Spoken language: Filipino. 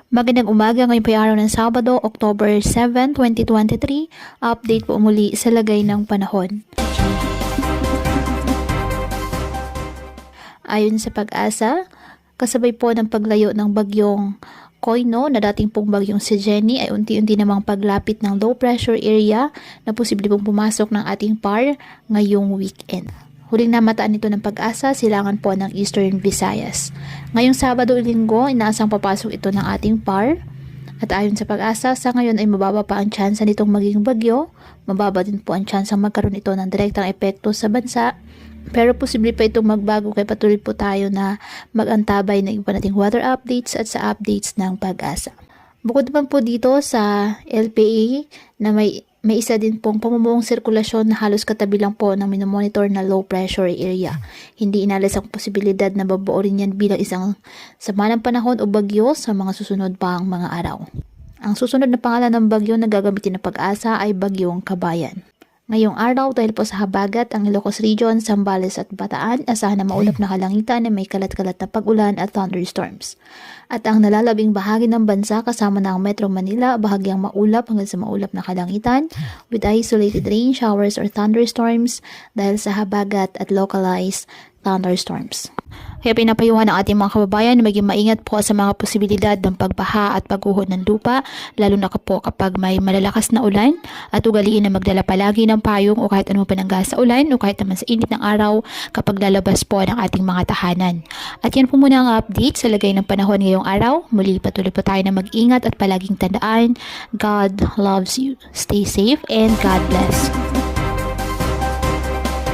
Magandang umaga, ngayon po ay araw ng Sabado, October 7, 2023. Update po muli sa lagay ng panahon. Ayon sa Pag-asa, kasabay po ng paglayo ng bagyong Koino na dating pong bagyong si Jenny ay unti-unti namang paglapit ng low pressure area na posible pong pumasok ng ating PAR ngayong weekend. Huling namataan nito ng Pag-asa, silangan po ng Eastern Visayas. Ngayong Sabado o Linggo, inaasang papasok ito ng ating PAR. At ayon sa Pag-asa, sa ngayon ay mababa pa ang tsansa nitong maging bagyo. Mababa din po ang tsansa magkaroon ito ng direktang epekto sa bansa. Pero posible pa itong magbago kaya patuloy po tayo na mag-antabay ng iba nating weather updates at sa updates ng Pag-asa. Bukod naman po dito sa LPA na may isa din pong pamumuong sirkulasyon na halos katabi lang po ng minomonitor na low pressure area. Hindi inalis ang posibilidad na babuo rin yan bilang isang sama ng panahon o bagyo sa mga susunod pang mga araw. Ang susunod na pangalan ng bagyo na gagamitin ng Pag-asa ay Bagyong Kabayan. Ngayong araw, dahil po sa habagat ang Ilocos Region, Zambales at Bataan, asahan na maulap na kalangitan na may kalat-kalat na pag-ulan at thunderstorms. At ang nalalabing bahagi ng bansa kasama ng Metro Manila, bahagyang maulap hanggang sa maulap na kalangitan with isolated rain showers or thunderstorms dahil sa habagat at localized thunderstorms. Kaya pinapayuhan ng ating mga kababayan na maging maingat po sa mga posibilidad ng pagbaha at pagguho ng lupa, lalo na po kapag may malalakas na ulan, at ugaliin na magdala palagi ng payong o kahit anong panangga sa ulan o kahit naman sa init ng araw kapag lalabas po ng ating mga tahanan. At yan po muna ang update sa lagay ng panahon ngayong araw. Muli patuloy po tayo na mag-ingat at palaging tandaan, God loves you. Stay safe and God bless.